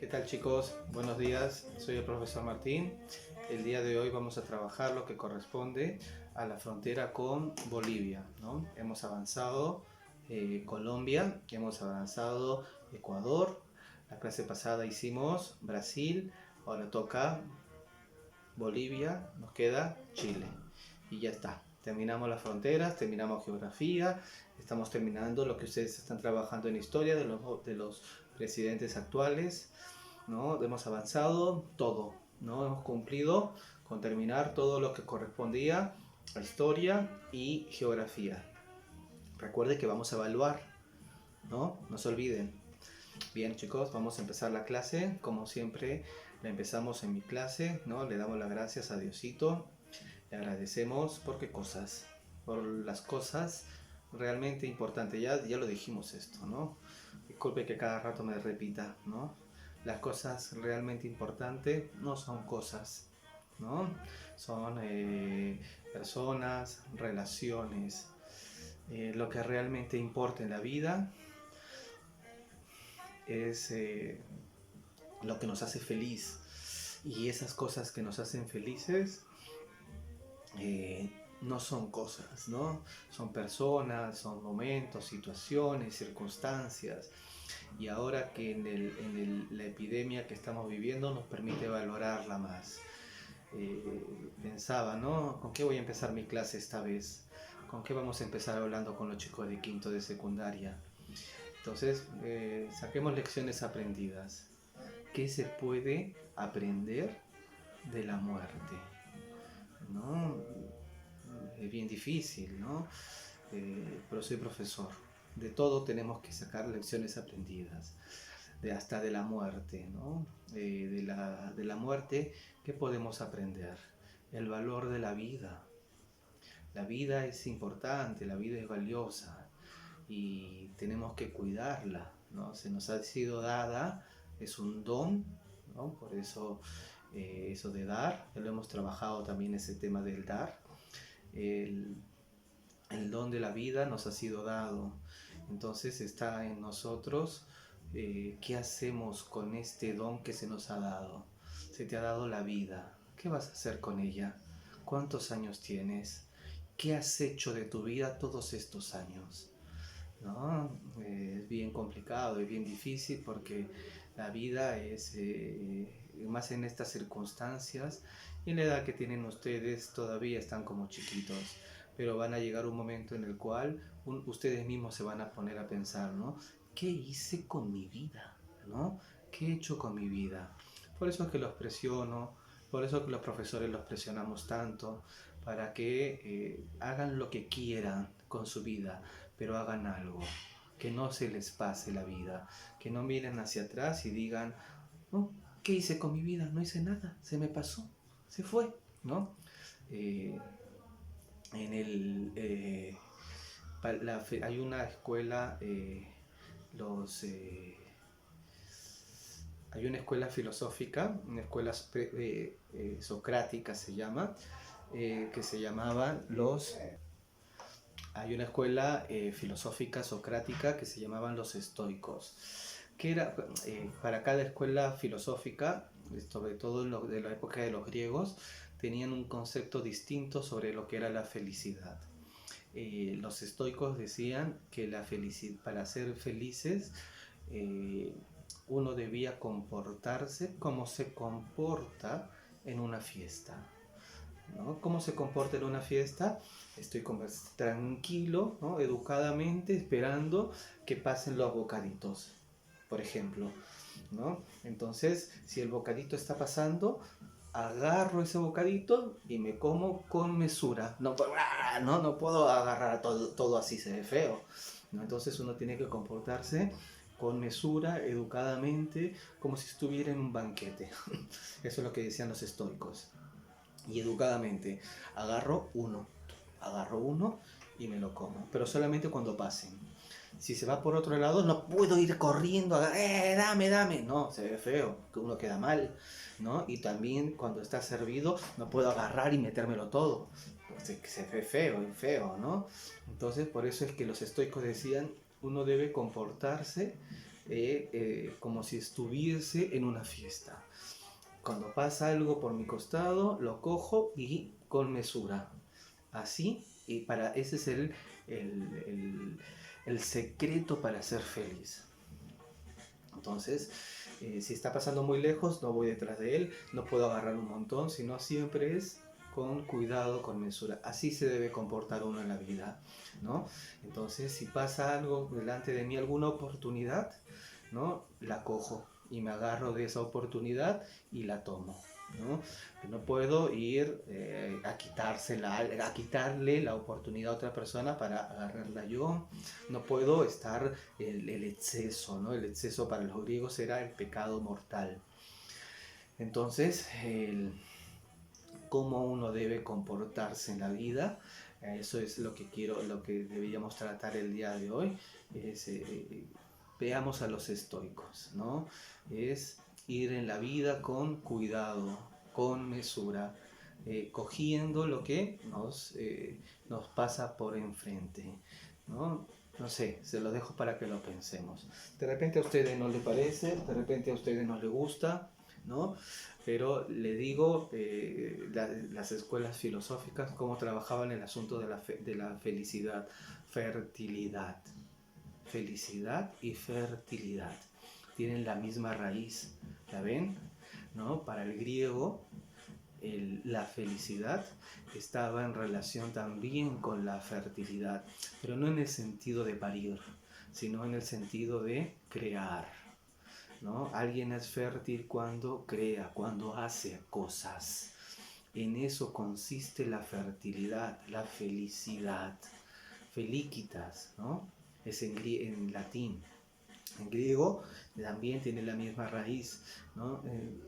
¿Qué tal, chicos? Buenos días, soy el profesor Martín. El día de hoy vamos a trabajar lo que corresponde a la frontera con Bolivia, ¿no? Hemos avanzado Colombia, hemos avanzado Ecuador, la clase pasada hicimos Brasil, ahora toca Bolivia, nos queda Chile y ya está. Terminamos las fronteras, terminamos geografía, estamos terminando lo que ustedes están trabajando en historia de los presidentes actuales, ¿no? Hemos avanzado todo, ¿no? Hemos cumplido con terminar todo lo que correspondía a historia y geografía. Recuerde que vamos a evaluar, ¿no? No se olviden. Bien, chicos, vamos a empezar la clase. Como siempre, la empezamos en mi clase, ¿no? Le damos las gracias a Diosito. Le agradecemos por qué cosas. Por las cosas realmente importantes. Ya lo dijimos esto, ¿no? Disculpe que cada rato me repita, ¿no? Las cosas realmente importantes no son cosas, ¿no? Son personas, relaciones. Lo que realmente importa en la vida es lo que nos hace feliz. Y esas cosas que nos hacen felices no son cosas, ¿no? Son personas, son momentos, situaciones, circunstancias. Y ahora que la epidemia que estamos viviendo nos permite valorarla más. Pensaba, ¿no? ¿Con qué voy a empezar mi clase esta vez? ¿Con qué vamos a empezar hablando con los chicos de quinto de secundaria? Entonces, saquemos lecciones aprendidas. ¿Qué se puede aprender de la muerte? ¿No? Es bien difícil, ¿no? Pero soy profesor. De todo tenemos que sacar lecciones aprendidas, hasta de la muerte, ¿no? De la muerte, ¿qué podemos aprender? El valor de la vida. La vida es importante, la vida es valiosa y tenemos que cuidarla, ¿no? Se nos ha sido dada, es un don, ¿no? Por eso eso de dar, ya lo hemos trabajado también ese tema del dar. El, el don de la vida nos ha sido dado, entonces está en nosotros qué hacemos con este don que se nos ha dado. Se te ha dado la vida, ¿qué vas a hacer con ella? ¿Cuántos años tienes? ¿Qué has hecho de tu vida todos estos años? ¿No? Es bien complicado, es bien difícil porque la vida es, más en estas circunstancias, y en la edad que tienen ustedes todavía están como chiquitos, pero van a llegar un momento en el cual ustedes mismos se van a poner a pensar, ¿no? ¿Qué hice con mi vida? ¿No? ¿Qué he hecho con mi vida? Por eso es que los presiono, por eso es que los profesores los presionamos tanto, para que hagan lo que quieran con su vida, pero hagan algo, que no se les pase la vida, que no miren hacia atrás y digan, no, ¿qué hice con mi vida? No hice nada, se me pasó, se fue, ¿no? Eh, en el, hay una escuela, hay una escuela filosófica, una escuela socrática se llama, que se llamaban los hay una escuela filosófica socrática que se llamaban los estoicos, que era para cada escuela filosófica, sobre todo de la época de los griegos, tenían un concepto distinto sobre lo que era la felicidad. Los estoicos decían que para ser felices uno debía comportarse como se comporta en una fiesta, ¿no? ¿Cómo se comporta en una fiesta? Estoy tranquilo, ¿no? Educadamente, esperando que pasen los bocaditos, por ejemplo, ¿no? Entonces, si el bocadito está pasando, agarro ese bocadito y me como con mesura. No puedo agarrar todo así, se ve feo, ¿no? Entonces uno tiene que comportarse con mesura, educadamente, como si estuviera en un banquete. Eso es lo que decían los estoicos. Y educadamente agarro uno y me lo como, pero solamente cuando pasen. Si se va por otro lado, no puedo ir corriendo, dame, no, se ve feo, que uno queda mal, ¿no? Y también cuando está servido, no puedo agarrar y metérmelo todo, se ve feo, ¿no? Entonces, por eso es que los estoicos decían, uno debe comportarse como si estuviese en una fiesta. Cuando pasa algo por mi costado, lo cojo y con mesura. Así, y ese es el secreto para ser feliz. Entonces, si está pasando muy lejos, no voy detrás de él, no puedo agarrar un montón, sino siempre es con cuidado, con mesura. Así se debe comportar uno en la vida, ¿no? Entonces, si pasa algo delante de mí, alguna oportunidad, ¿no? La cojo y me agarro de esa oportunidad y la tomo, ¿no? No puedo ir a quitarle la oportunidad a otra persona para agarrarla yo. No puedo estar el exceso, ¿no? El exceso para los griegos era el pecado mortal. Entonces, cómo uno debe comportarse en la vida, eso es lo que deberíamos tratar el día de hoy. Veamos a los estoicos, ¿no? Es ir en la vida con cuidado, con mesura, cogiendo lo que nos pasa por enfrente, ¿no? No sé, se lo dejo para que lo pensemos. De repente a ustedes no les parece, de repente a ustedes no les gusta, ¿no? Pero le digo, las escuelas filosóficas, cómo trabajaban el asunto de la felicidad, fertilidad. Felicidad y fertilidad tienen la misma raíz, ¿la ven? ¿No? Para el griego, la felicidad estaba en relación también con la fertilidad, pero no en el sentido de parir, sino en el sentido de crear, ¿no? Alguien es fértil cuando crea, cuando hace cosas. En eso consiste la fertilidad, la felicidad. Felicitas, ¿no? Es en latín. En griego también tiene la misma raíz, ¿no?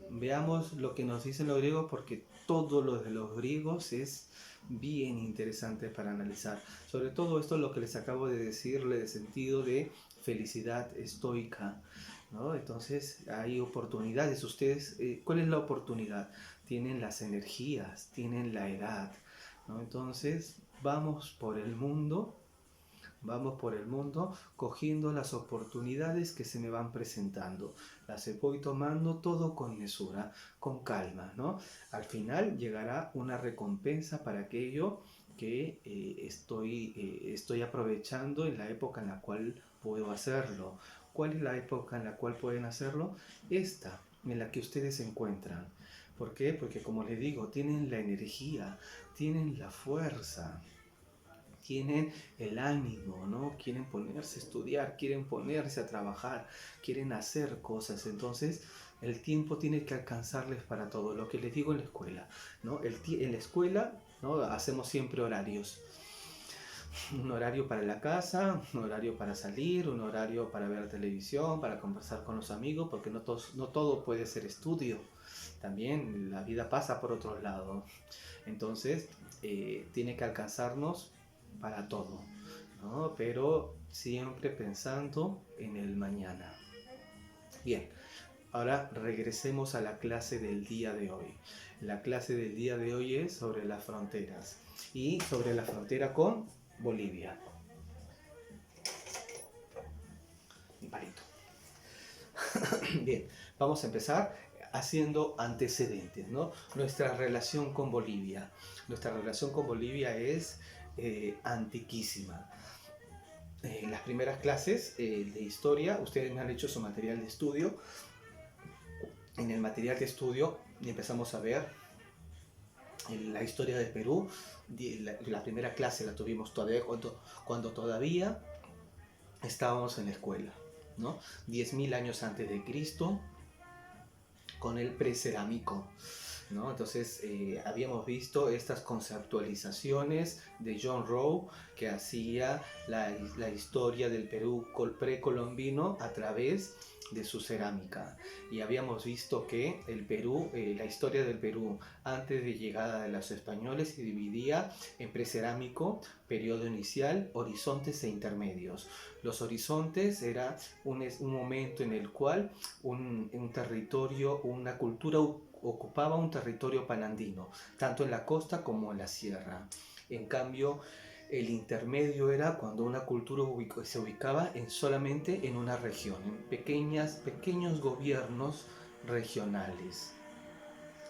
Veamos lo que nos dicen los griegos, porque todo lo de los griegos es bien interesante para analizar. Sobre todo esto lo que les acabo de decirle de sentido de felicidad estoica, ¿no? Entonces hay oportunidades. Ustedes, ¿cuál es la oportunidad? Tienen las energías, tienen la edad, ¿no? Entonces vamos por el mundo cogiendo las oportunidades que se me van presentando. Las voy tomando todo con mesura, con calma, ¿no? Al final llegará una recompensa para aquello que estoy aprovechando en la época en la cual puedo hacerlo. ¿Cuál es la época en la cual pueden hacerlo? Esta, en la que ustedes se encuentran. ¿Por qué? Porque como les digo, tienen la energía, tienen la fuerza, tienen el ánimo, ¿no? Quieren ponerse a estudiar, quieren ponerse a trabajar, quieren hacer cosas. Entonces, el tiempo tiene que alcanzarles para todo. Lo que les digo en la escuela, ¿no? En la escuela, ¿no? Hacemos siempre horarios. Un horario para la casa, un horario para salir, un horario para ver televisión, para conversar con los amigos, porque no todo puede ser estudio. También la vida pasa por otro lado. Entonces, tiene que alcanzarnos para todo, ¿no? Pero siempre pensando en el mañana. Bien, ahora regresemos a la clase del día de hoy. La clase del día de hoy es sobre las fronteras y sobre la frontera con Bolivia. Mi palito. Bien, vamos a empezar haciendo antecedentes, ¿no? Nuestra relación con Bolivia. Nuestra relación con Bolivia es antiquísima. En las primeras clases de historia, ustedes me han hecho su material de estudio. En el material de estudio empezamos a ver la historia de Perú. La primera clase la tuvimos todavía cuando todavía estábamos en la escuela, ¿no? 10.000 años antes de Cristo, con el precerámico, ¿no? Entonces habíamos visto estas conceptualizaciones de John Rowe, que hacía la historia del Perú precolombino a través de su cerámica, y habíamos visto que el Perú, la historia del Perú antes de llegada de los españoles, se dividía en precerámico, periodo inicial, horizontes e intermedios. Los horizontes era un momento en el cual un territorio, una cultura ocupaba un territorio panandino, tanto en la costa como en la sierra. En cambio, El intermedio era cuando una cultura se ubicaba solamente en una región, en pequeños gobiernos regionales.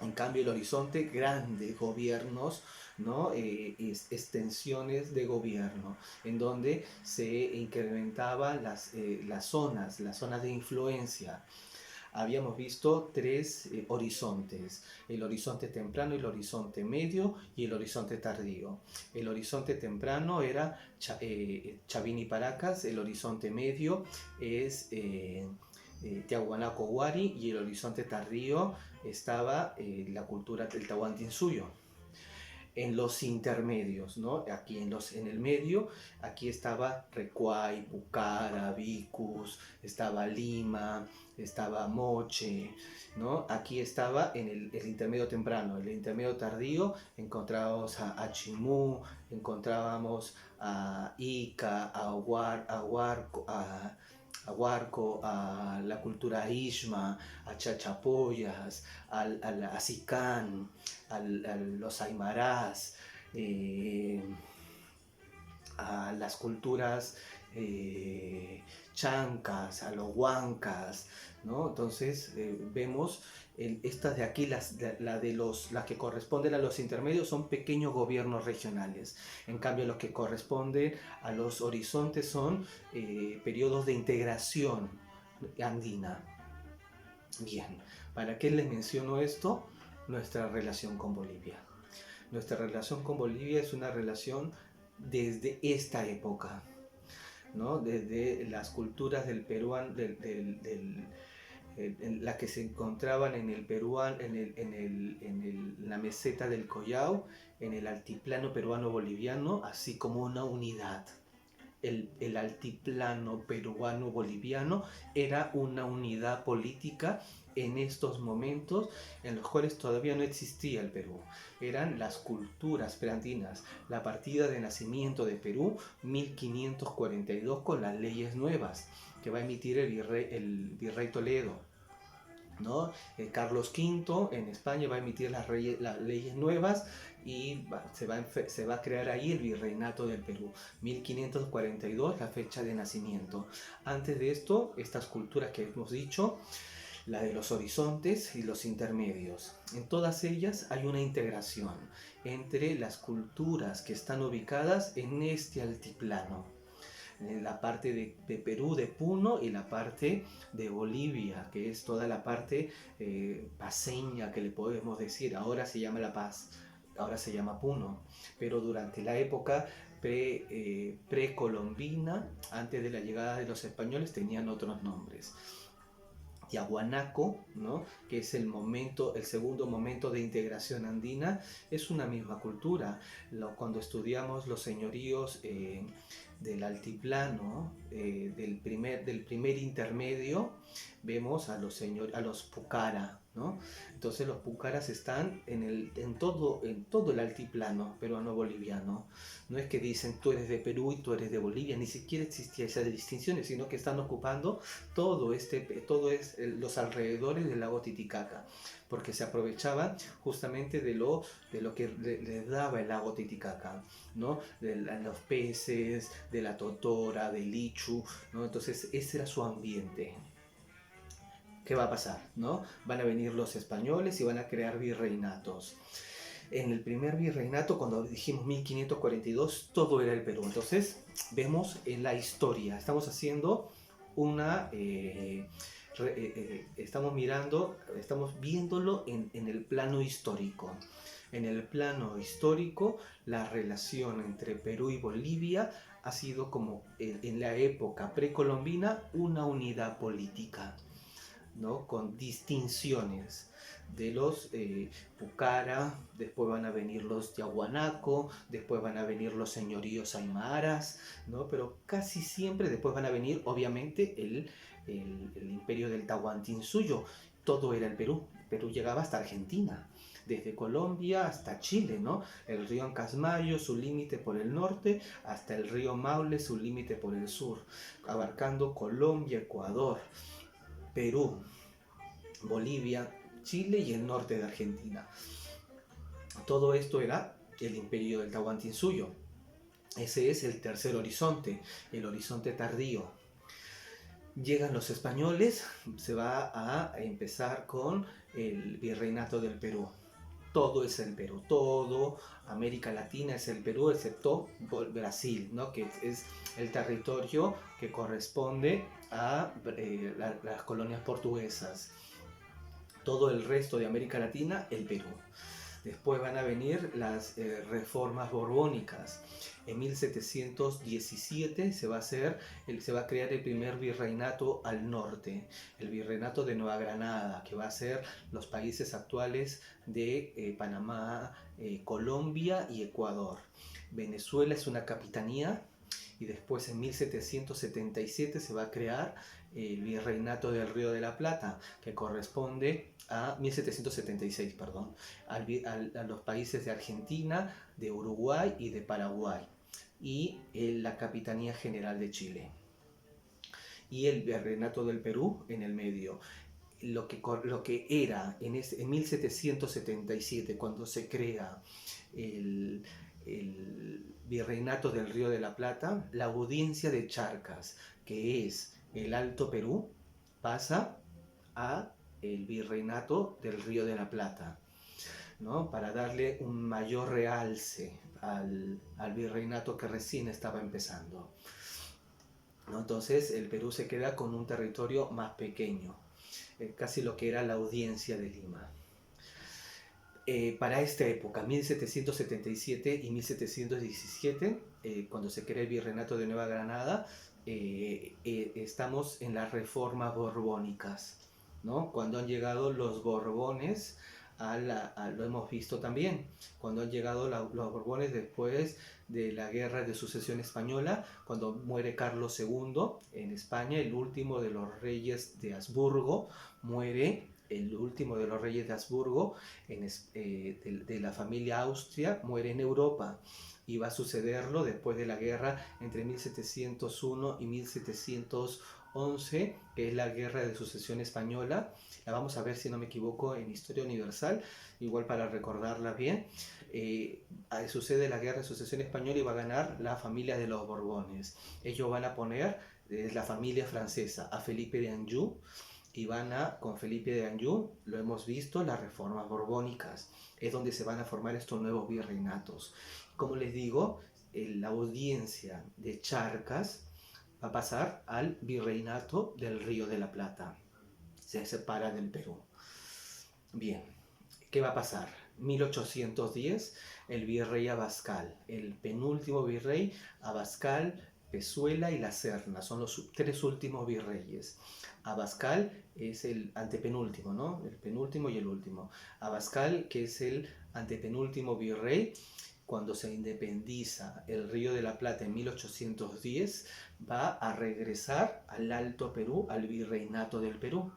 En cambio, el horizonte, grandes gobiernos, ¿no? Extensiones de gobierno, en donde se incrementaban las zonas de influencia. Habíamos visto tres horizontes: el horizonte temprano, el horizonte medio y el horizonte tardío. El horizonte temprano era Chavín y Paracas, el horizonte medio es Tiahuanaco Huari, y el horizonte tardío estaba la cultura del Tahuantinsuyo. En los intermedios, ¿no? Aquí en el medio, aquí estaba Recuay, Pucara, Vicus, estaba Lima, estaba Moche, ¿no? Aquí estaba en el intermedio temprano. En el intermedio tardío encontrábamos a Chimú, encontrábamos a Ica, a Huarco, a la cultura Ishma, a Chachapoyas, a Sicán, a los aymarás, a las culturas chancas, a los huancas, ¿no? Entonces vemos estas de aquí, las que corresponden a los intermedios, son pequeños gobiernos regionales. En cambio, los que corresponden a los horizontes son periodos de integración andina. Bien, ¿para qué les menciono esto? Nuestra relación con Bolivia. Nuestra relación con Bolivia es una relación desde esta época, ¿no? Desde las culturas del peruano, en las que se encontraban en el peruano, en la meseta del Collao, en el altiplano peruano-boliviano, así como una unidad. El altiplano peruano-boliviano era una unidad política en estos momentos en los cuales todavía no existía el Perú. Eran las culturas preandinas. La partida de nacimiento de Perú, 1542, con las leyes nuevas que va a emitir el virrey Toledo, ¿no? Carlos V en España va a emitir las leyes nuevas y se va a crear ahí el virreinato del Perú. 1542, la fecha de nacimiento. Antes de esto, estas culturas que hemos dicho, la de los horizontes y los intermedios, en todas ellas hay una integración entre las culturas que están ubicadas en este altiplano, en la parte de Perú, de Puno, y la parte de Bolivia, que es toda la parte paceña, que le podemos decir. Ahora se llama La Paz, ahora se llama Puno, pero durante la época precolombina, antes de la llegada de los españoles, tenían otros nombres. Tiahuanaco, ¿no? Que es el segundo momento de integración andina, es una misma cultura. Cuando estudiamos los señoríos del altiplano, del primer intermedio, vemos a los Pucara, ¿no? Entonces los Pucaras están en todo el altiplano peruano-boliviano. No es que dicen tú eres de Perú y tú eres de Bolivia, ni siquiera existía esas distinciones, sino que están ocupando los alrededores del lago Titicaca, porque se aprovechaban justamente de lo que les daba el lago Titicaca, ¿no? De los peces, de la totora, del ichu, ¿no? Entonces ese era su ambiente. ¿Qué va a pasar? ¿No? Van a venir los españoles y van a crear virreinatos. En el primer virreinato, cuando dijimos 1542, todo era el Perú. Entonces, vemos en la historia, estamos haciendo estamos viéndolo en el plano histórico. En el plano histórico, la relación entre Perú y Bolivia ha sido, como en la época precolombina, una unidad política, ¿no? Con distinciones de los Pucara, después van a venir los Tiahuanaco, después van a venir los señoríos aymaras, ¿no? Pero casi siempre después van a venir, obviamente, el imperio del Tahuantinsuyo. Todo era el Perú. Perú llegaba hasta Argentina, desde Colombia hasta Chile, ¿no? El río Ancasmayo, su límite por el norte, hasta el río Maule, su límite por el sur, abarcando Colombia, Ecuador, Perú, Bolivia, Chile y el norte de Argentina. Todo esto era el imperio del Tahuantinsuyo. Ese es el tercer horizonte, el horizonte tardío. Llegan los españoles, se va a empezar con el virreinato del Perú. Todo es el Perú, todo América Latina es el Perú, excepto Brasil, ¿no? Que es el territorio que corresponde a las colonias portuguesas. Todo el resto de América Latina, el Perú. Después van a venir las reformas borbónicas. En 1717 se va a crear el primer virreinato al norte, el virreinato de Nueva Granada, que va a ser los países actuales de Panamá, Colombia y Ecuador. Venezuela es una capitanía, y después en 1777 se va a crear el virreinato del Río de la Plata, que corresponde a 1776, perdón, a los países de Argentina, de Uruguay y de Paraguay, y la Capitanía General de Chile. Y el virreinato del Perú en el medio. Lo que era en 1777, cuando se crea el virreinato del Río de la Plata, la audiencia de Charcas, que es el Alto Perú, pasa a el virreinato del Río de la Plata, ¿no? Para darle un mayor realce al virreinato que recién estaba empezando, ¿no? Entonces el Perú se queda con un territorio más pequeño, casi lo que era la audiencia de Lima. Para esta época, 1777 y 1717, cuando se crea el Virreinato de Nueva Granada, estamos en las reformas borbónicas, ¿no? Cuando han llegado los Borbones, lo hemos visto también, cuando han llegado los Borbones después de la Guerra de Sucesión Española, cuando muere Carlos II en España, el último de los reyes de Habsburgo, muere el último de los reyes de Habsburgo de la familia Austria, muere en Europa, y va a sucederlo después de la guerra entre 1701 y 1711, que es la Guerra de Sucesión Española. La vamos a ver, si no me equivoco, en Historia Universal, igual para recordarla bien. Sucede la Guerra de Sucesión Española y va a ganar la familia de los Borbones. Ellos van a poner, la familia francesa, a Felipe de Anjou, y con Felipe de Anjou, lo hemos visto, las reformas borbónicas, es donde se van a formar estos nuevos virreinatos. Como les digo, la audiencia de Charcas va a pasar al virreinato del Río de la Plata, se separa del Perú. Bien, ¿qué va a pasar? 1810, el virrey Abascal, el penúltimo virrey, Abascal, Pezuela y La Serna, son los tres últimos virreyes. Abascal es el antepenúltimo, ¿no? El penúltimo y el último. Abascal, que es el antepenúltimo virrey, cuando se independiza el Río de la Plata en 1810, va a regresar al Alto Perú, al virreinato del Perú.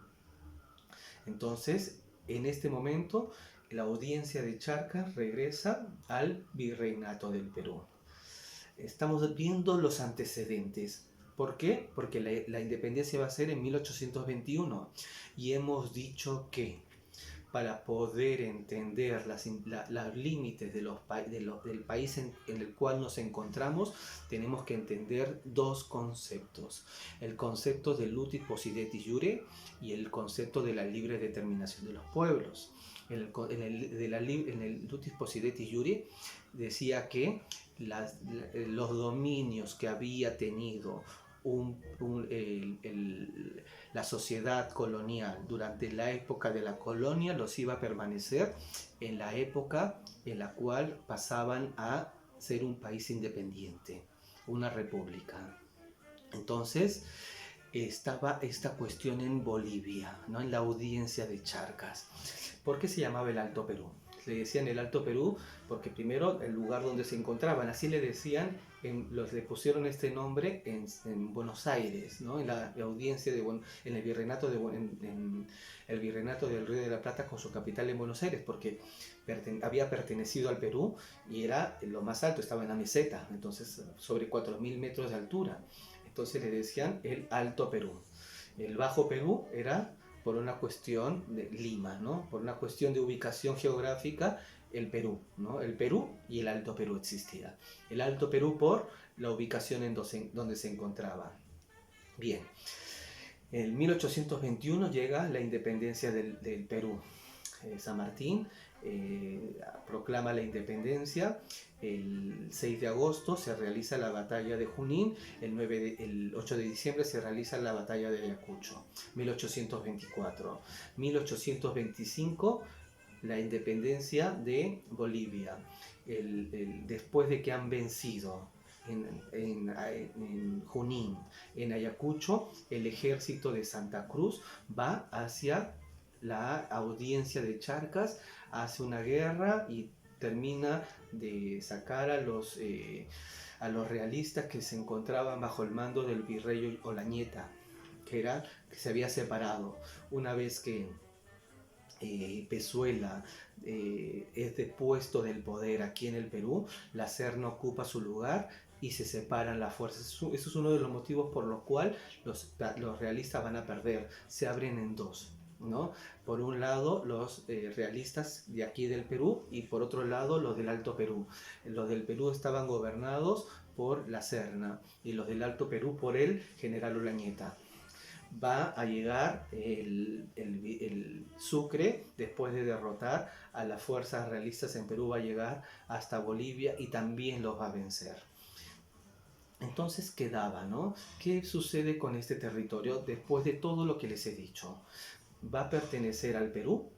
Entonces, en este momento, la audiencia de Charcas regresa al virreinato del Perú. Estamos viendo los antecedentes. ¿Por qué? Porque la independencia va a ser en 1821, y hemos dicho que para poder entender los límites del país en el cual nos encontramos, tenemos que entender dos conceptos: el concepto de Lutis Possidetis Iure y el concepto de la libre determinación de los pueblos. En el Lutis Possidetis Iure decía que los dominios que había tenido la sociedad colonial durante la época de la colonia los iba a permanecer en la época en la cual pasaban a ser un país independiente, una república. Entonces estaba esta cuestión en Bolivia, ¿no? En la audiencia de Charcas. ¿Por qué se llamaba el Alto Perú? Le decían el Alto Perú porque primero el lugar donde se encontraban, así le decían, le pusieron este nombre en Buenos Aires, ¿no? En la audiencia en el virreinato el virreinato del Río de la Plata, con su capital en Buenos Aires, porque había pertenecido al Perú y era lo más alto, estaba en la meseta, entonces sobre 4.000 metros de altura. Entonces le decían el Alto Perú. El Bajo Perú era por una cuestión de Lima, ¿no? Por una cuestión de ubicación geográfica, el Perú, ¿no? El Perú y el Alto Perú existía. El Alto Perú por la ubicación en donde se encontraba. Bien, en 1821 llega la independencia del Perú. San Martín proclama la independencia. El 6 de agosto se realiza la batalla de Junín. El 8 de diciembre se realiza la batalla de Ayacucho. 1824. 1825 la independencia de Bolivia. Después de que han vencido en Junín, en Ayacucho, el ejército de Santa Cruz va hacia la audiencia de Charcas, hace una guerra y termina de sacar a los realistas que se encontraban bajo el mando del virrey Olañeta, que se había separado. Una vez que Pezuela es depuesto del poder aquí en el Perú, la Serna ocupa su lugar y se separan las fuerzas. Eso es uno de los motivos por los cuales los realistas van a perder. Se abren en dos, ¿no? Por un lado los realistas de aquí del Perú y por otro lado los del Alto Perú. Los del Perú estaban gobernados por la Serna y los del Alto Perú por el general Olañeta. Va a llegar el Sucre, después de derrotar a las fuerzas realistas en Perú, va a llegar hasta Bolivia y también los va a vencer. Entonces quedaba, ¿no? ¿Qué sucede con este territorio después de todo lo que les he dicho? ¿Va a pertenecer al Perú?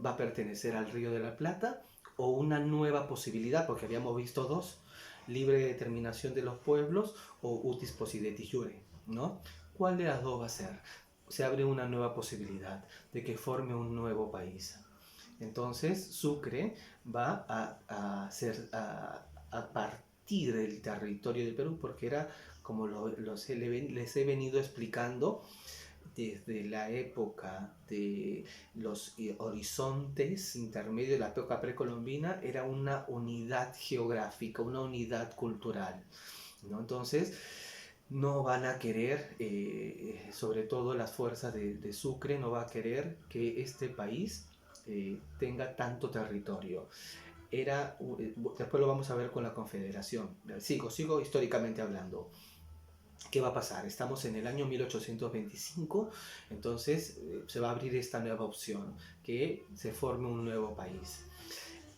¿Va a pertenecer al Río de la Plata? ¿O una nueva posibilidad? Porque habíamos visto dos: libre determinación de los pueblos o utis possidetis iure, ¿no? ¿Cuál de las dos va a ser? Se abre una nueva posibilidad de que forme un nuevo país. Entonces Sucre va a partir del territorio del Perú, porque era, como les he venido explicando, desde la época de los horizontes intermedios de la época precolombina, era una unidad geográfica, una unidad cultural, ¿no? Entonces no van a querer, sobre todo las fuerzas de Sucre, no va a querer que este país tenga tanto territorio. Después lo vamos a ver con la Confederación. Sigo históricamente hablando. ¿Qué va a pasar? Estamos en el año 1825, entonces se va a abrir esta nueva opción, que se forme un nuevo país.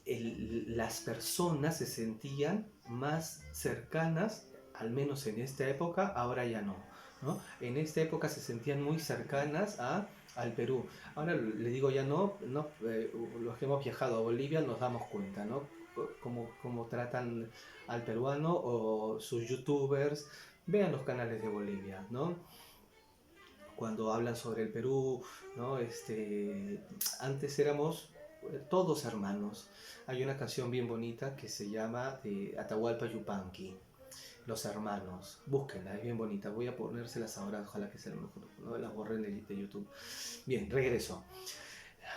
Las personas se sentían más cercanas, al menos en esta época, ahora ya no, ¿no? En esta época se sentían muy cercanas al Perú. Ahora le digo ya no, los que hemos viajado a Bolivia nos damos cuenta, ¿no? Cómo tratan al peruano o sus youtubers. Vean los canales de Bolivia, ¿no? Cuando hablan sobre el Perú, ¿no? Antes éramos todos hermanos. Hay una canción bien bonita que se llama Atahualpa Yupanqui, Los Hermanos. Búsquenla, es bien bonita. Voy a ponérselas ahora, ojalá que sea lo mejor. No las borren de YouTube. Bien, regreso.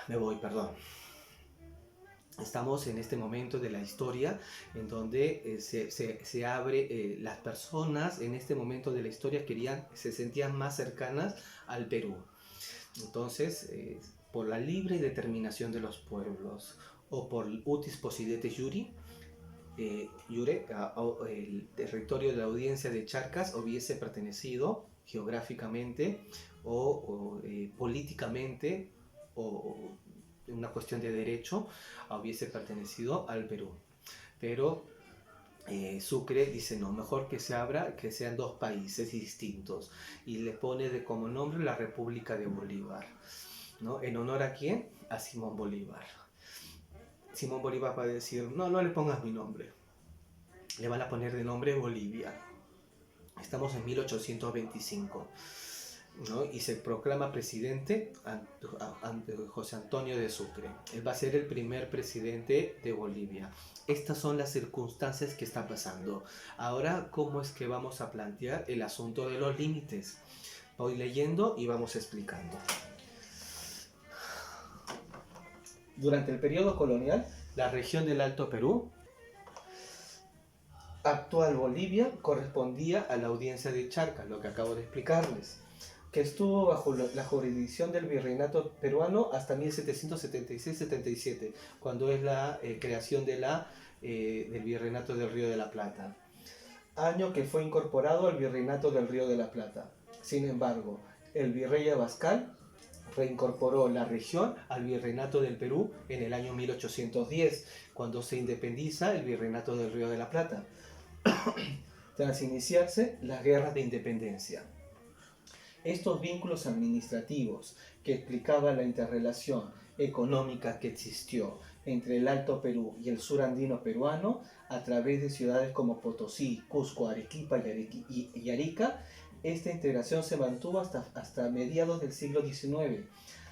Me voy, perdón. Estamos en este momento de la historia en donde se abre, las personas en este momento de la historia se sentían más cercanas al Perú. Entonces, por la libre determinación de los pueblos o por utis possidetis iure, el territorio de la audiencia de Charcas hubiese pertenecido geográficamente o políticamente o una cuestión de derecho, hubiese pertenecido al Perú. Pero Sucre dice no, mejor que se abra, que sean dos países distintos, y le pone como nombre la República de Bolívar, ¿no? ¿En honor a quién? A Simón Bolívar. Simón Bolívar va a decir, no le pongas mi nombre, le van a poner de nombre Bolivia. Estamos en 1825, ¿no? Y se proclama presidente ante José Antonio de Sucre. Él va a ser el primer presidente de Bolivia. Estas son las circunstancias que está pasando. Ahora, ¿cómo es que vamos a plantear el asunto de los límites? Voy leyendo y vamos explicando. Durante el periodo colonial, la región del Alto Perú, actual Bolivia, correspondía a la audiencia de Charcas, lo que acabo de explicarles. que estuvo bajo la jurisdicción del virreinato peruano hasta 1776-77, cuando es la creación del virreinato del Río de la Plata. Año que fue incorporado al virreinato del Río de la Plata. Sin embargo, el virrey Abascal reincorporó la región al virreinato del Perú en el año 1810, cuando se independiza el virreinato del Río de la Plata, tras iniciarse las guerras de independencia. Estos vínculos administrativos que explicaban la interrelación económica que existió entre el Alto Perú y el sur andino peruano a través de ciudades como Potosí, Cusco, Arequipa y Arica, esta integración se mantuvo hasta mediados del siglo XIX,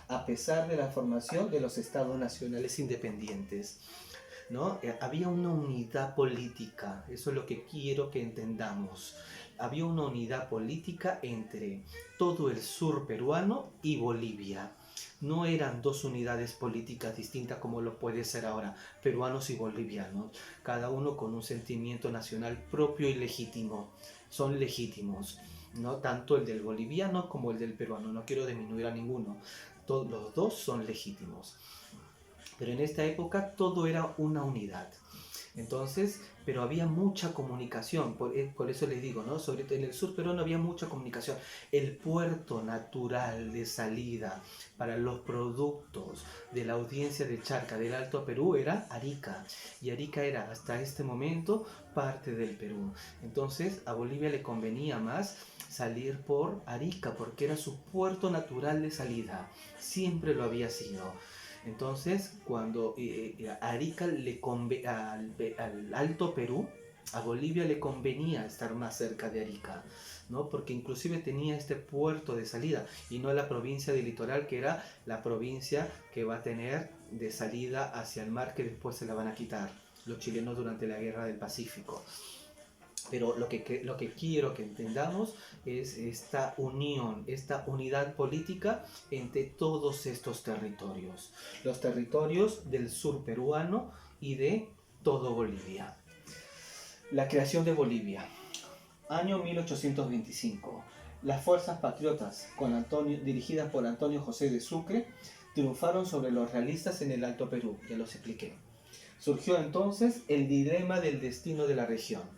a pesar de la formación de los estados nacionales independientes, ¿no? Había una unidad política, eso es lo que quiero que entendamos. Había una unidad política entre todo el sur peruano y Bolivia. No eran dos unidades políticas distintas como lo puede ser ahora, peruanos y bolivianos, cada uno con un sentimiento nacional propio y legítimo. Son legítimos, ¿no? Tanto el del boliviano como el del peruano, no quiero disminuir a ninguno, los dos son legítimos. Pero en esta época todo era una unidad. Entonces, pero había mucha comunicación, por eso les digo, ¿no? Sobre todo en el sur peruano había mucha comunicación. El puerto natural de salida para los productos de la audiencia de Charca del Alto Perú era Arica. Y Arica era hasta este momento parte del Perú. Entonces, a Bolivia le convenía más salir por Arica, porque era su puerto natural de salida. Siempre lo había sido. Entonces, cuando Arica al Alto Perú, a Bolivia le convenía estar más cerca de Arica, ¿no? Porque inclusive tenía este puerto de salida y no la provincia de Litoral, que era la provincia que va a tener de salida hacia el mar, que después se la van a quitar los chilenos durante la Guerra del Pacífico. Pero lo que quiero que entendamos es esta unión, esta unidad política entre todos estos territorios. Los territorios del sur peruano y de todo Bolivia. La creación de Bolivia. Año 1825. Las fuerzas patriotas, dirigidas por Antonio José de Sucre, triunfaron sobre los realistas en el Alto Perú, ya los expliqué. Surgió entonces el dilema del destino de la región.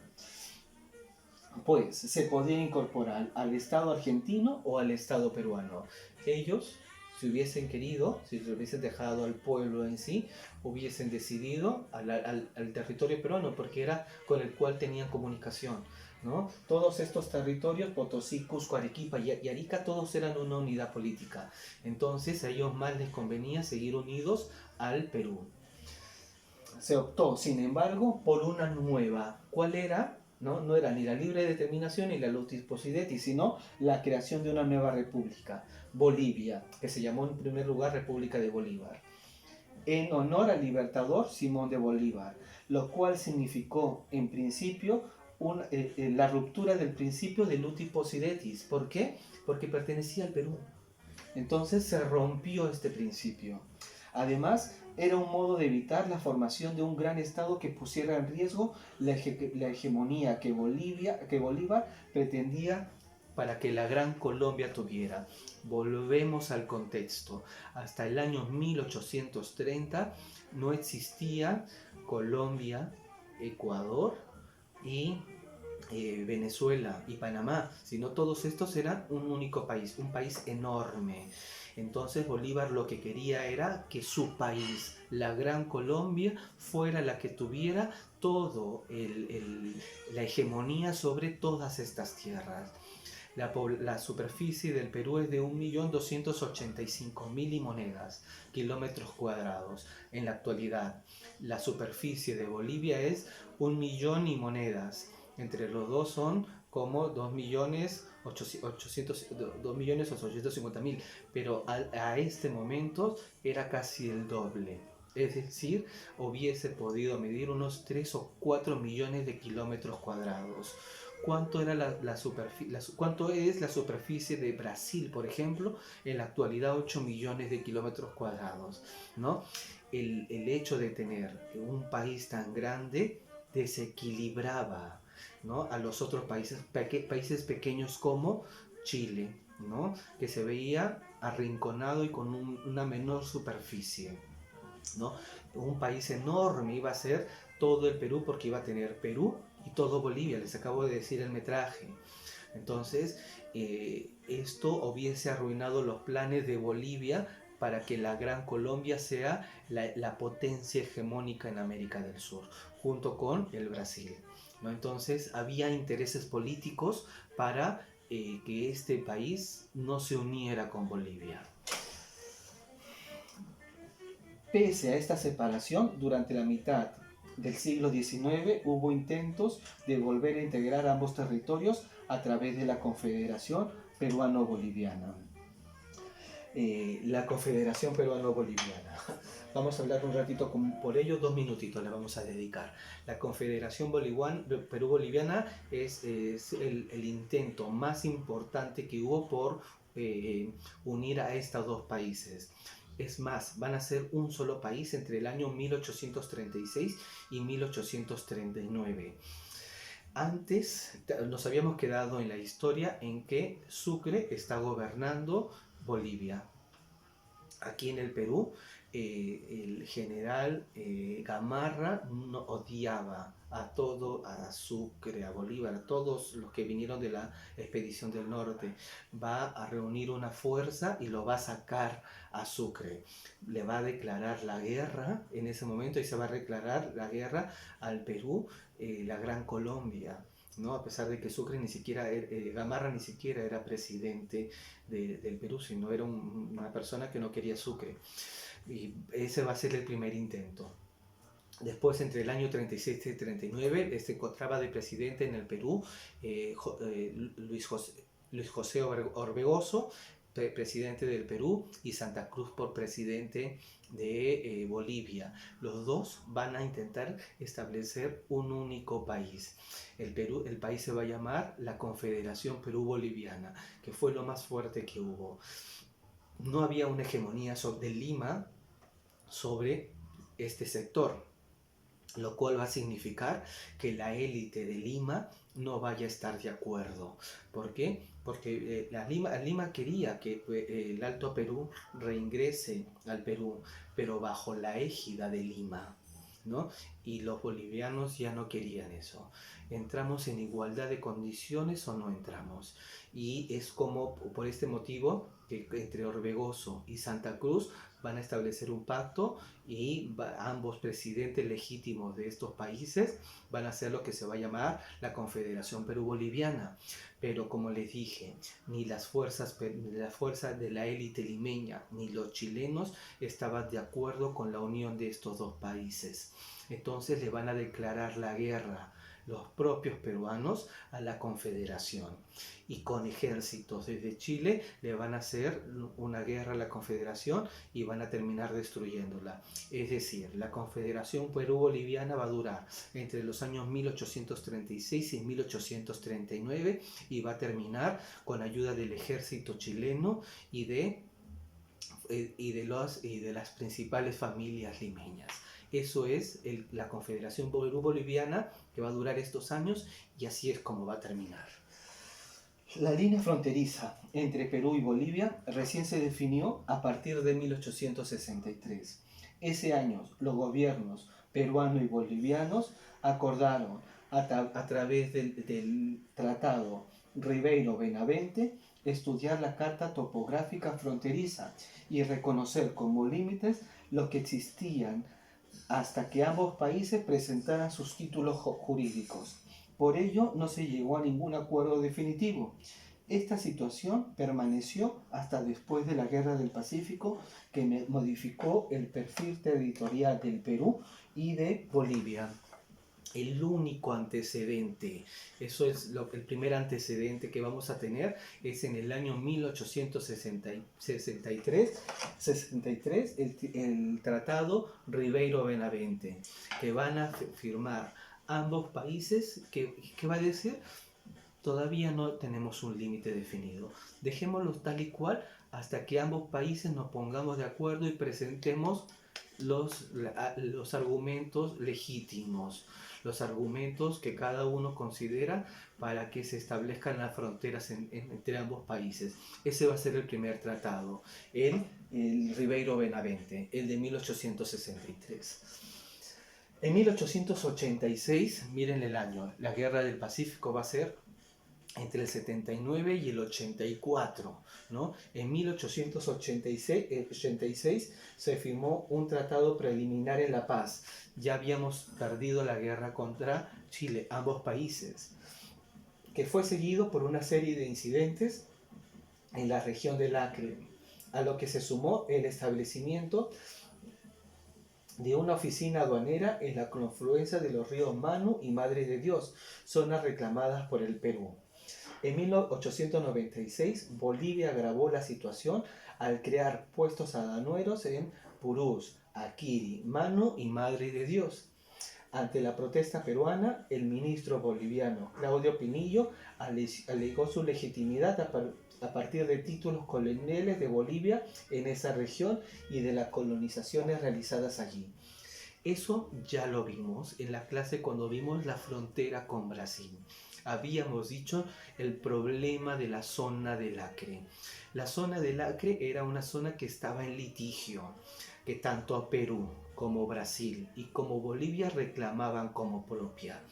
Pues se podía incorporar al Estado argentino o al Estado peruano. Ellos, si hubiesen querido, si se hubiesen dejado al pueblo en sí, hubiesen decidido al territorio peruano, porque era con el cual tenían comunicación, ¿no? Todos estos territorios, Potosí, Cusco, Arequipa y Arica, todos eran una unidad política. Entonces a ellos más les convenía seguir unidos al Perú. Se optó, sin embargo, por una nueva. ¿Cuál era? No era ni la libre determinación ni la lutis possidetis, sino la creación de una nueva república, Bolivia, que se llamó en primer lugar República de Bolívar, en honor al libertador Simón de Bolívar, lo cual significó en principio la ruptura del principio de lutis possidetis. ¿Por qué? Porque pertenecía al Perú. Entonces se rompió este principio. Además, era un modo de evitar la formación de un gran estado que pusiera en riesgo la hegemonía que Bolívar pretendía para que la Gran Colombia tuviera. Volvemos al contexto. Hasta el año 1830 no existía Colombia, Ecuador y Venezuela y Panamá, sino todos estos eran un único país, un país enorme. Entonces Bolívar lo que quería era que su país, la Gran Colombia, fuera la que tuviera todo la hegemonía sobre todas estas tierras. La superficie del Perú es de 1.285.000 y monedas, kilómetros cuadrados. En la actualidad, la superficie de Bolivia es 1 millón y monedas. Entre los dos son como 2.850.000, pero a este momento era casi el doble. Es decir, hubiese podido medir unos 3 o 4 millones de kilómetros cuadrados. ¿Cuánto es la superficie de Brasil, por ejemplo? En la actualidad 8 millones de kilómetros cuadrados, ¿no? El hecho de tener un país tan grande desequilibraba, ¿no?, a los otros países pequeños como Chile, ¿no? Que se veía arrinconado y con una menor superficie, ¿no? Un país enorme iba a ser todo el Perú, porque iba a tener Perú y todo Bolivia, les acabo de decir el metraje. Entonces, esto hubiese arruinado los planes de Bolivia para que la Gran Colombia sea la potencia hegemónica en América del Sur, junto con el Brasil, ¿no? Entonces, había intereses políticos para que este país no se uniera con Bolivia. Pese a esta separación, durante la mitad del siglo XIX hubo intentos de volver a integrar ambos territorios a través de la Confederación Peruano-Boliviana. La Confederación Peruano-Boliviana. Vamos a hablar un ratito por ello, 2 minutitos le vamos a dedicar. La Confederación Perú-Boliviana es el intento más importante que hubo por unir a estos dos países. Es más, van a ser un solo país entre el año 1836 y 1839. Antes nos habíamos quedado en la historia en que Sucre está gobernando Bolivia. Aquí en el Perú, el general Gamarra odiaba a Sucre, a Bolívar, a todos los que vinieron de la expedición del norte. Va a reunir una fuerza y lo va a sacar a Sucre. Le va a declarar la guerra en ese momento, y se va a declarar la guerra al Perú, la Gran Colombia, ¿no? A pesar de que Sucre ni siquiera, Gamarra ni siquiera era presidente del Perú, sino era una persona que no quería Sucre. Y ese va a ser el primer intento. Después, entre el año 36 y 39, se encontraba de presidente en el Perú Luis José Orbegoso, presidente del Perú, y Santa Cruz por presidente de Bolivia. Los dos van a intentar establecer un único país. El país se va a llamar la Confederación Perú-Boliviana, que fue lo más fuerte que hubo. No había una hegemonía de Lima sobre este sector, lo cual va a significar que la élite de Lima no vaya a estar de acuerdo. ¿Por qué? Porque Lima quería que el Alto Perú reingrese al Perú, pero bajo la égida de Lima, ¿no? Y los bolivianos ya no querían eso. ¿Entramos en igualdad de condiciones o no entramos? Y es como por este motivo que entre Orbegoso y Santa Cruz van a establecer un pacto, y ambos presidentes legítimos de estos países van a hacer lo que se va a llamar la Confederación Perú-Boliviana. Pero como les dije, ni las fuerzas de la élite limeña ni los chilenos estaban de acuerdo con la unión de estos dos países. Entonces le van a declarar la guerra los propios peruanos a la Confederación, y con ejércitos desde Chile le van a hacer una guerra a la Confederación y van a terminar destruyéndola. Es decir, la Confederación Perú-Boliviana va a durar entre los años 1836 y 1839 y va a terminar con ayuda del ejército chileno y de las principales familias limeñas. Eso es la Confederación Perú-Boliviana, que va a durar estos años, y así es como va a terminar. La línea fronteriza entre Perú y Bolivia recién se definió a partir de 1863. Ese año los gobiernos peruanos y bolivianos acordaron a través del Tratado Ribeiro-Benavente estudiar la carta topográfica fronteriza y reconocer como límites los que existían hasta que ambos países presentaran sus títulos jurídicos. Por ello, no se llegó a ningún acuerdo definitivo. Esta situación permaneció hasta después de la Guerra del Pacífico, que modificó el perfil territorial del Perú y de Bolivia. El único antecedente, eso es el primer antecedente que vamos a tener, es en el año 1863, el Tratado Ribeiro-Benavente, que van a firmar ambos países. ¿Qué va a decir? Todavía no tenemos un límite definido. Dejémoslo tal y cual hasta que ambos países nos pongamos de acuerdo y presentemos los argumentos legítimos, los argumentos que cada uno considera para que se establezcan las fronteras entre ambos países. Ese va a ser el primer tratado, el Ribeiro Benavente, el de 1863. En 1886, miren el año, la Guerra del Pacífico va a ser entre el 79 y el 84, ¿no? En 1886 se firmó un tratado preliminar en La Paz. Ya habíamos perdido la guerra contra Chile, ambos países, que fue seguido por una serie de incidentes en la región del Acre, a lo que se sumó el establecimiento de una oficina aduanera en la confluencia de los ríos Manu y Madre de Dios, zonas reclamadas por el Perú. En 1896, Bolivia agravó la situación al crear puestos aduaneros en Purús, Aquiri, Manu y Madre de Dios. Ante la protesta peruana, el ministro boliviano Claudio Pinillo alegó su legitimidad a partir de títulos coloniales de Bolivia en esa región y de las colonizaciones realizadas allí. Eso ya lo vimos en la clase cuando vimos la frontera con Brasil. Habíamos dicho el problema de la zona del Acre. La zona del Acre era una zona que estaba en litigio, que tanto Perú como Brasil y como Bolivia reclamaban como propia.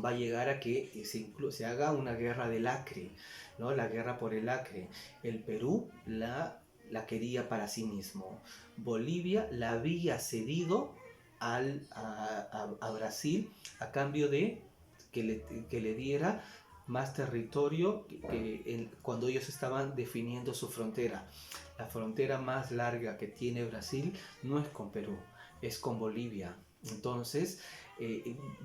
Va a llegar a que se haga una guerra del Acre, ¿no? La guerra por el Acre. El Perú la quería para sí mismo. Bolivia la había cedido a Brasil a cambio de que le diera más territorio cuando ellos estaban definiendo su frontera. La frontera más larga que tiene Brasil no es con Perú, es con Bolivia. Entonces,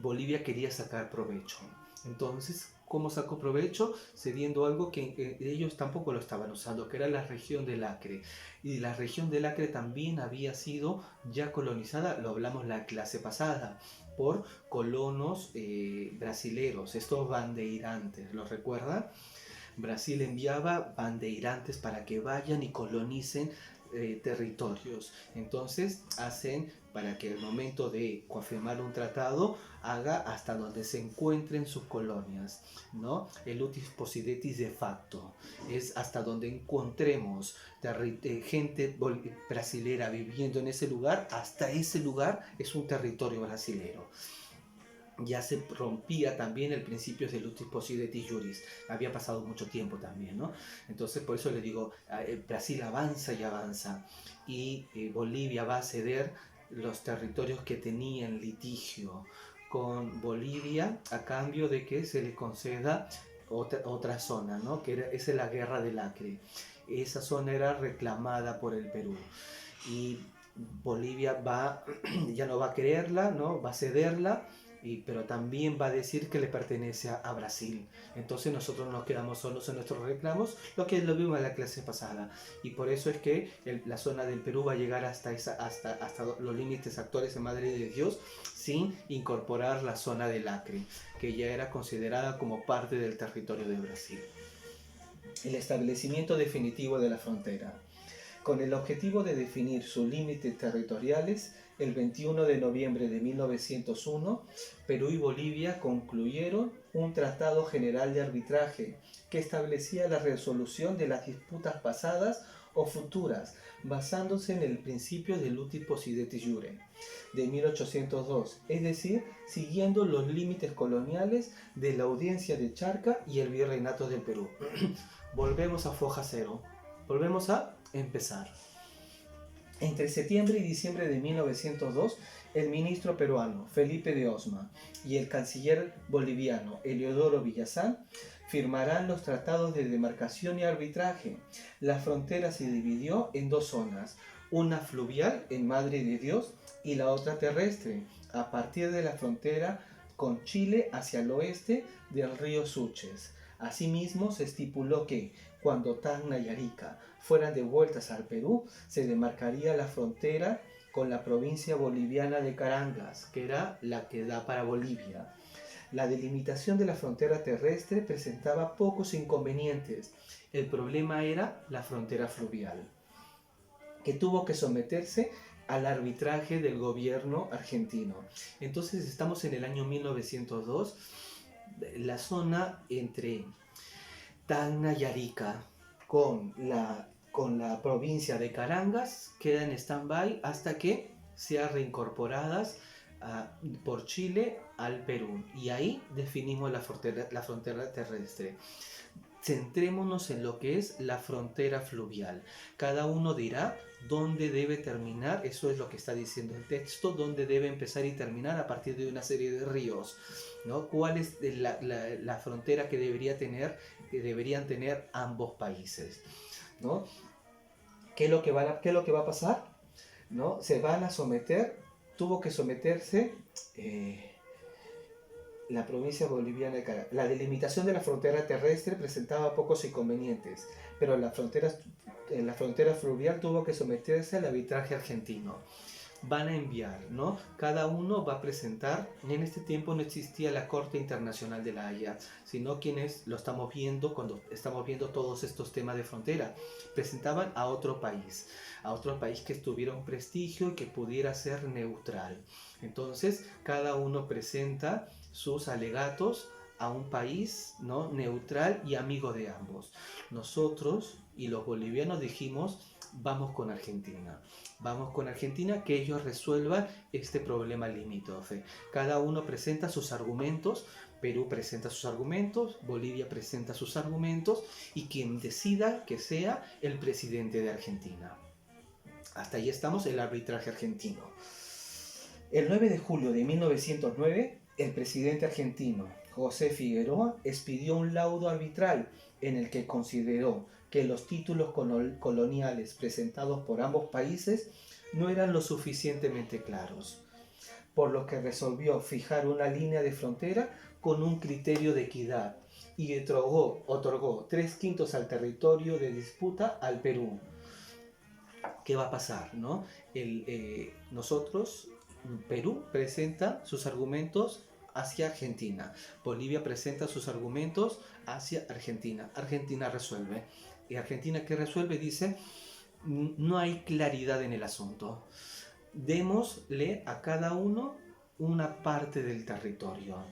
Bolivia quería sacar provecho. Entonces, ¿cómo sacó provecho? Cediendo algo que ellos tampoco lo estaban usando, que era la región del Acre. Y la región del Acre también había sido ya colonizada, lo hablamos la clase pasada, por colonos brasileros, estos bandeirantes, ¿lo recuerdan? Brasil enviaba bandeirantes para que vayan y colonicen territorios. Entonces hacen para que al momento de confirmar un tratado haga hasta donde se encuentren sus colonias, ¿no? El utis possidetis de facto es hasta donde encontremos gente brasilera viviendo en ese lugar, hasta ese lugar es un territorio brasilero. Ya se rompía también el principio del utis possidetis juris, había pasado mucho tiempo también, ¿no? Entonces por eso le digo, Brasil avanza y avanza, y Bolivia va a ceder los territorios que tenía en litigio con Bolivia a cambio de que se le conceda otra zona, ¿no? Esa es la guerra del Acre. Esa zona era reclamada por el Perú y Bolivia ya no va a quererla, ¿no? Va a cederla, pero también va a decir que le pertenece a Brasil. Entonces nosotros nos quedamos solos en nuestros reclamos, lo que lo vimos en la clase pasada. Y por eso es que la zona del Perú va a llegar hasta los límites actuales en Madre de Dios, sin incorporar la zona del Acre, que ya era considerada como parte del territorio de Brasil. El establecimiento definitivo de la frontera. Con el objetivo de definir sus límites territoriales, el 21 de noviembre de 1901, Perú y Bolivia concluyeron un Tratado General de Arbitraje que establecía la resolución de las disputas pasadas o futuras, basándose en el principio del utis possidetis jure de 1802, es decir, siguiendo los límites coloniales de la Audiencia de Charca y el Virreinato del Perú. Volvemos a foja cero, volvemos a empezar. Entre septiembre y diciembre de 1902, el ministro peruano Felipe de Osma y el canciller boliviano Eliodoro Villazán firmarán los tratados de demarcación y arbitraje. La frontera se dividió en dos zonas, una fluvial en Madre de Dios y la otra terrestre, a partir de la frontera con Chile hacia el oeste del río Suches. Asimismo, se estipuló que, cuando Tacna y Arica fueran devueltas al Perú, se demarcaría la frontera con la provincia boliviana de Carangas, que era la que da para Bolivia. La delimitación de la frontera terrestre presentaba pocos inconvenientes. El problema era la frontera fluvial, que tuvo que someterse al arbitraje del gobierno argentino. Entonces estamos en el año 1902, la zona entre Tacna y Arica con la provincia de Carangas queda en stand-by hasta que sean reincorporadas por Chile al Perú. Y ahí definimos la frontera terrestre. Centrémonos en lo que es la frontera fluvial. Cada uno dirá dónde debe terminar, eso es lo que está diciendo el texto, dónde debe empezar y terminar a partir de una serie de ríos, ¿no? ¿Cuál es la frontera que deberían tener ambos países, ¿no? ¿Qué es lo que va a pasar? ¿No? Se van a someter, tuvo que someterse la provincia boliviana de Caracas. La delimitación de la frontera terrestre presentaba pocos inconvenientes, pero en la frontera fluvial tuvo que someterse al arbitraje argentino. Van a enviar, ¿no? Cada uno va a presentar. En este tiempo no existía la Corte Internacional de la Haya, sino quienes lo estamos viendo cuando estamos viendo todos estos temas de frontera. Presentaban a otro país que tuviera un prestigio y que pudiera ser neutral. Entonces, cada uno presenta sus alegatos a un país, ¿no?, neutral y amigo de ambos. Nosotros y los bolivianos dijimos, vamos con Argentina, que ellos resuelvan este problema limítrofe. Cada uno presenta sus argumentos, Perú presenta sus argumentos, Bolivia presenta sus argumentos, y quien decida que sea el presidente de Argentina. Hasta ahí estamos, el arbitraje argentino. El 9 de julio de 1909, el presidente argentino, José Figueroa, expidió un laudo arbitral en el que consideró que los títulos coloniales presentados por ambos países no eran lo suficientemente claros, por lo que resolvió fijar una línea de frontera con un criterio de equidad y otorgó 3/5 al territorio de disputa al Perú. ¿Qué va a pasar, no? Perú presenta sus argumentos hacia Argentina, Bolivia presenta sus argumentos hacia Argentina, Argentina resuelve. ¿Y Argentina qué resuelve? Dice, no hay claridad en el asunto, démosle a cada uno una parte del territorio.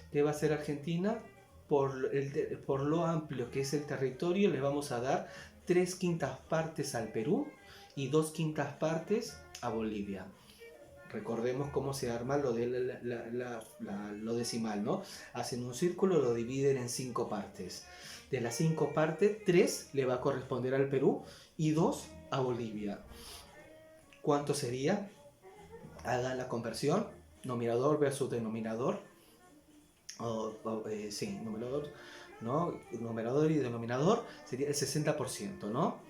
¿Qué va a hacer Argentina? Por lo amplio que es el territorio, le vamos a dar 3/5 partes al Perú y 2/5 partes a Bolivia. Recordemos cómo se arma lo de lo decimal, ¿no? Hacen un círculo, lo dividen en 5 partes. De las 5 partes, 3 le va a corresponder al Perú y 2 a Bolivia. ¿Cuánto sería? Hagan la conversión, numerador versus denominador. Numerador, ¿no? Numerador y denominador sería el 60%, ¿no?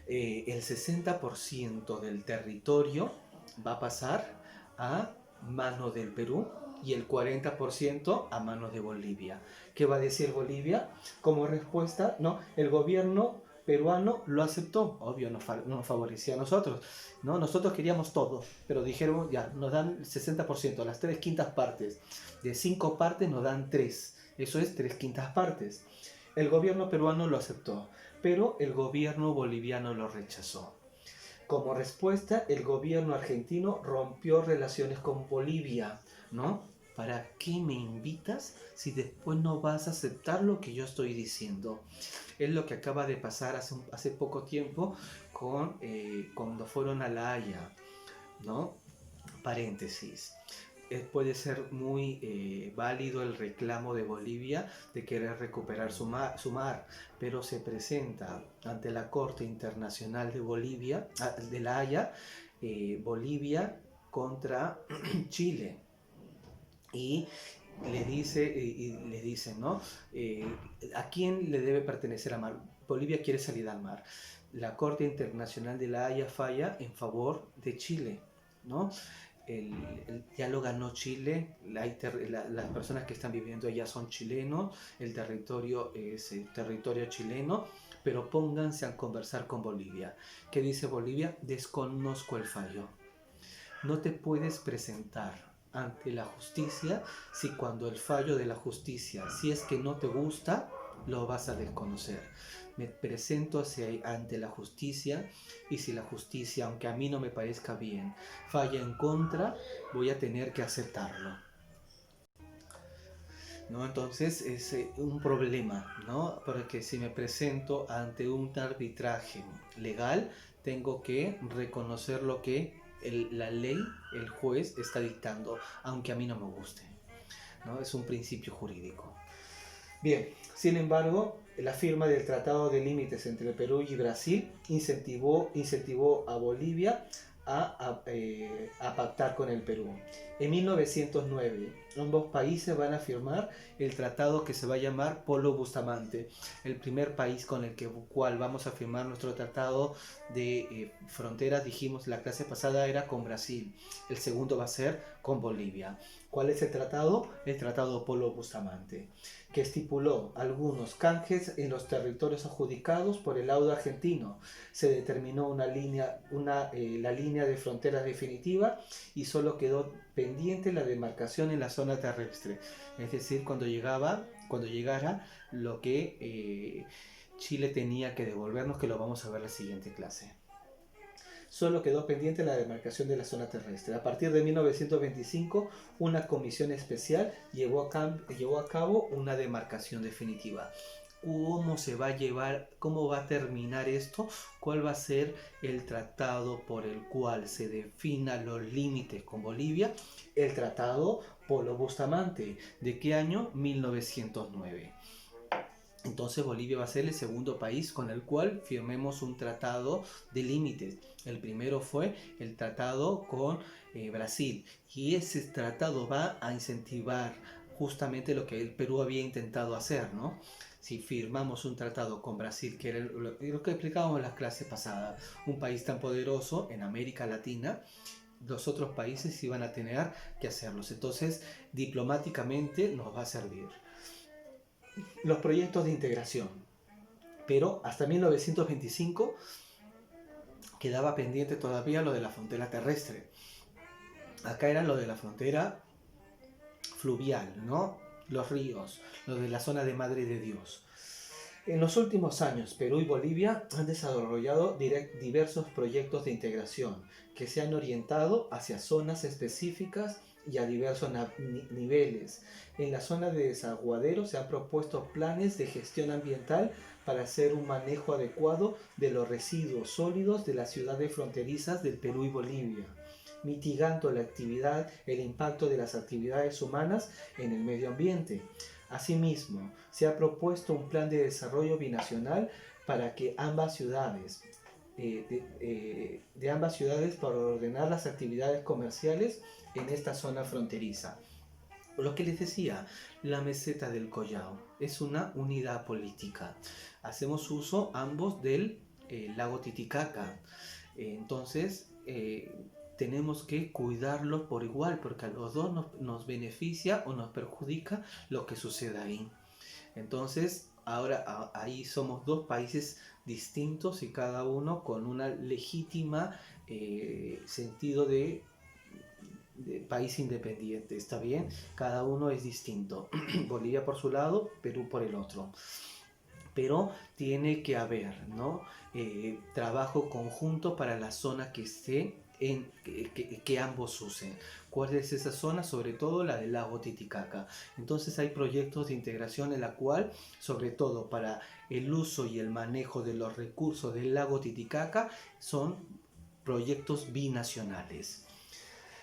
El 60% del territorio va a pasar a manos del Perú y el 40% a manos de Bolivia. ¿Qué va a decir Bolivia? Como respuesta, no, el gobierno peruano lo aceptó, obvio, nos favorecía a nosotros, ¿no? Nosotros queríamos todo, pero dijeron, ya, nos dan el 60%, las 3/5 partes, de 5 partes nos dan 3, eso es 3/5 partes. El gobierno peruano lo aceptó, pero el gobierno boliviano lo rechazó. Como respuesta, el gobierno argentino rompió relaciones con Bolivia, ¿no? ¿Para qué me invitas si después no vas a aceptar lo que yo estoy diciendo? Es lo que acaba de pasar hace poco tiempo cuando fueron a La Haya, ¿no? Paréntesis. Puede ser muy válido el reclamo de Bolivia de querer recuperar su mar, pero se presenta ante la Corte Internacional de Bolivia, de La Haya, Bolivia contra Chile, y le dicen, ¿no? ¿A quién le debe pertenecer a mar? Bolivia quiere salir al mar. La Corte Internacional de La Haya falla en favor de Chile, ¿no? Ya lo ganó Chile, las personas que están viviendo allá son chilenos, el territorio es el territorio chileno, pero pónganse a conversar con Bolivia. ¿Qué dice Bolivia? Desconozco el fallo. No te puedes presentar ante la justicia si cuando el fallo de la justicia, si es que no te gusta, lo vas a desconocer. Me presento ante la justicia, y si la justicia, aunque a mí no me parezca bien, falla en contra, voy a tener que aceptarlo, ¿no? Entonces es un problema, ¿no? Porque si me presento ante un arbitraje legal, tengo que reconocer lo que la ley, el juez está dictando, aunque a mí no me guste, ¿no? Es un principio jurídico. Bien, sin embargo, la firma del Tratado de Límites entre Perú y Brasil incentivó a Bolivia a pactar con el Perú. En 1909, ambos países van a firmar el tratado que se va a llamar Polo Bustamante, el primer país con el cual vamos a firmar nuestro tratado de fronteras. Dijimos la clase pasada era con Brasil, el segundo va a ser con Bolivia. ¿Cuál es el tratado? El Tratado Polo Bustamante, que estipuló algunos canjes en los territorios adjudicados por el laudo argentino. Se determinó la línea de fronteras definitiva y solo quedó pendiente la demarcación en la zona terrestre. Es decir, cuando llegara lo que Chile tenía que devolvernos, que lo vamos a ver en la siguiente clase. Solo quedó pendiente la demarcación de la zona terrestre. A partir de 1925, una comisión especial llevó a cabo una demarcación definitiva. ¿Cómo va a terminar esto? ¿Cuál va a ser el tratado por el cual se definan los límites con Bolivia? El Tratado Polo Bustamante. ¿De qué año? 1909. Entonces Bolivia va a ser el segundo país con el cual firmemos un tratado de límites. El primero fue el tratado con Brasil, y ese tratado va a incentivar justamente lo que el Perú había intentado hacer, ¿no? Si firmamos un tratado con Brasil, que era lo que explicábamos en las clases pasadas, un país tan poderoso en América Latina, los otros países iban a tener que hacerlos. Entonces, diplomáticamente nos va a servir. Los proyectos de integración. Pero hasta 1925 quedaba pendiente todavía lo de la frontera terrestre. Acá era lo de la frontera fluvial, ¿no? Los ríos, lo de la zona de Madre de Dios. En los últimos años, Perú y Bolivia han desarrollado diversos proyectos de integración que se han orientado hacia zonas específicas y a diversos niveles. En la zona de desaguadero se han propuesto planes de gestión ambiental para hacer un manejo adecuado de los residuos sólidos de las ciudades fronterizas del Perú y Bolivia, mitigando el impacto de las actividades humanas en el medio ambiente. Asimismo, se ha propuesto un plan de desarrollo binacional para que ambas ciudades para ordenar las actividades comerciales en esta zona fronteriza. Lo que les decía, la meseta del Collao es una unidad política. Hacemos uso ambos del lago Titicaca. Entonces, tenemos que cuidarlos por igual, porque a los dos nos beneficia o nos perjudica lo que suceda ahí. Entonces, ahora ahí somos dos países distintos y cada uno con una legítima sentido de país independiente, ¿está bien? Cada uno es distinto. Bolivia por su lado, Perú por el otro. Pero tiene que haber, ¿no? Trabajo conjunto para la zona que esté que ambos usen. ¿Cuál es esa zona? Sobre todo la del lago Titicaca. Entonces hay proyectos de integración en la cual, sobre todo para el uso y el manejo de los recursos del lago Titicaca, son proyectos binacionales.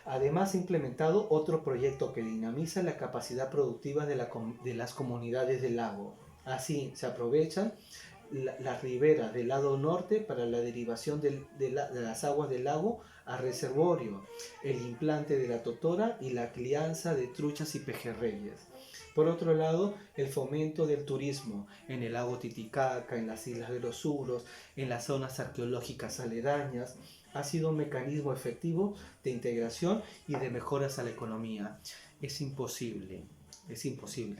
Además, ha implementado otro proyecto que dinamiza la capacidad productiva de las comunidades del lago. Así se aprovechan las riberas del lado norte para la derivación de las aguas del lago a reservorio, el implante de la totora y la crianza de truchas y pejerreyes. Por otro lado, el fomento del turismo en el lago Titicaca, en las islas de los Suros, en las zonas arqueológicas aledañas, ha sido un mecanismo efectivo de integración y de mejoras a la economía. Es imposible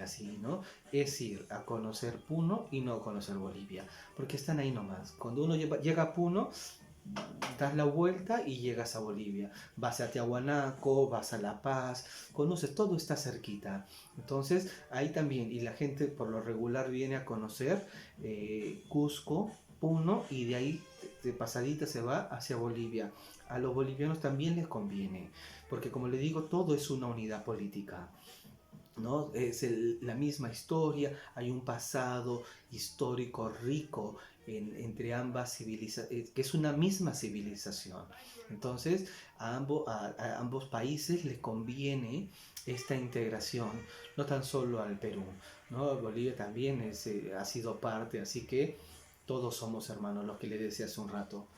así, ¿no? Es ir a conocer Puno y no conocer Bolivia, porque están ahí nomás. Cuando uno llega a Puno, das la vuelta y llegas a Bolivia. Vas a Tiahuanaco, vas a La Paz, conoces, todo está cerquita. Entonces, ahí también, y la gente por lo regular viene a conocer Cusco, Puno, y de ahí de pasadita se va hacia Bolivia. A los bolivianos también les conviene, porque como le digo, todo es una unidad política. ¿No? Es la misma historia, hay un pasado histórico rico entre ambas civilizaciones, que es una misma civilización. Entonces, a ambos países les conviene esta integración, no tan solo al Perú, ¿no? Bolivia también ha sido parte, así que todos somos hermanos, los que le decía hace un rato.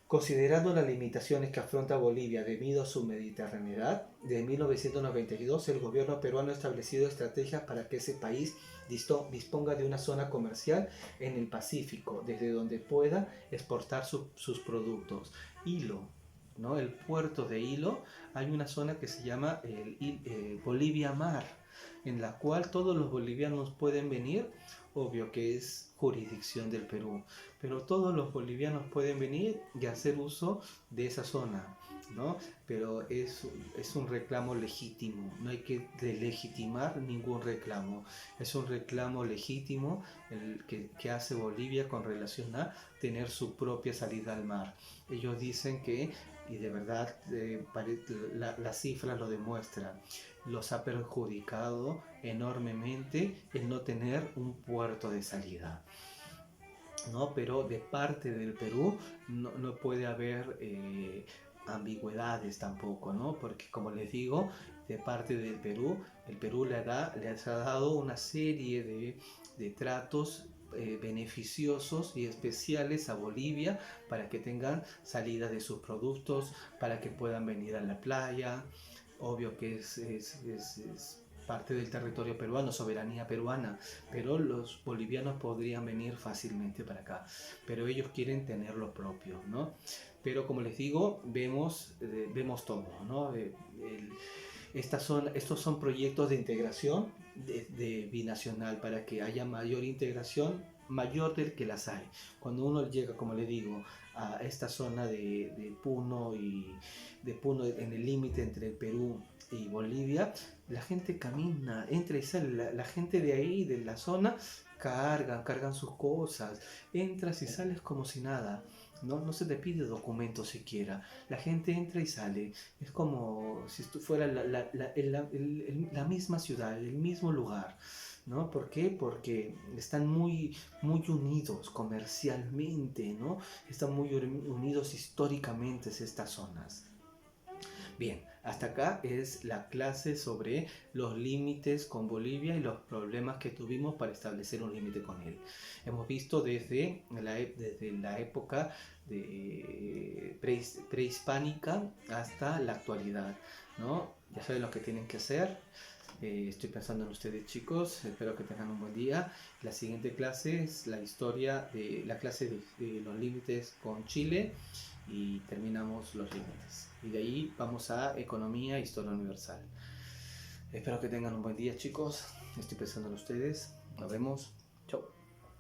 Considerando las limitaciones que afronta Bolivia debido a su mediterraneidad, desde 1992 el gobierno peruano ha establecido estrategias para que ese país disponga de una zona comercial en el Pacífico, desde donde pueda exportar sus productos. Hilo, ¿no? El puerto de Hilo, hay una zona que se llama Bolivia Mar, en la cual todos los bolivianos pueden venir, obvio que es jurisdicción del Perú, pero todos los bolivianos pueden venir y hacer uso de esa zona, ¿no? Pero es un reclamo legítimo, no hay que delegitimar ningún reclamo, es un reclamo legítimo el que hace Bolivia con relación a tener su propia salida al mar. Ellos dicen que, y de verdad las cifras lo demuestran, los ha perjudicado enormemente el no tener un puerto de salida, ¿no? Pero de parte del Perú no puede haber ambigüedades tampoco, ¿no? Porque como les digo, de parte del Perú, el Perú les ha dado una serie de tratos beneficiosos y especiales a Bolivia para que tengan salida de sus productos, para que puedan venir a la playa. Obvio que es parte del territorio peruano, soberanía peruana, pero los bolivianos podrían venir fácilmente para acá, pero ellos quieren tener lo propio, ¿no? Pero como les digo, vemos todo, ¿no? Estos son proyectos de integración de binacional para que haya mayor integración, mayor del que las hay. Cuando uno llega, como le digo, a esta zona de Puno en el límite entre Perú y Bolivia, la gente camina, entra y sale, la gente de ahí, de la zona, cargan sus cosas, entras y sales como si nada. No se te pide documento siquiera. La gente entra y sale. Es como si esto fuera la misma ciudad, el mismo lugar. ¿No? ¿Por qué? Porque están muy unidos comercialmente, ¿no? Están muy unidos históricamente estas zonas. Bien, hasta acá es la clase sobre los límites con Bolivia y los problemas que tuvimos para establecer un límite con él. Hemos visto desde la época prehispánica hasta la actualidad, ¿no? Ya saben lo que tienen que hacer. Estoy pensando en ustedes, chicos, espero que tengan un buen día. La siguiente clase es la clase de los límites con Chile y terminamos los límites. Y de ahí vamos a Economía e Historia Universal. Espero que tengan un buen día, chicos. Estoy pensando en ustedes. Nos vemos. Chao.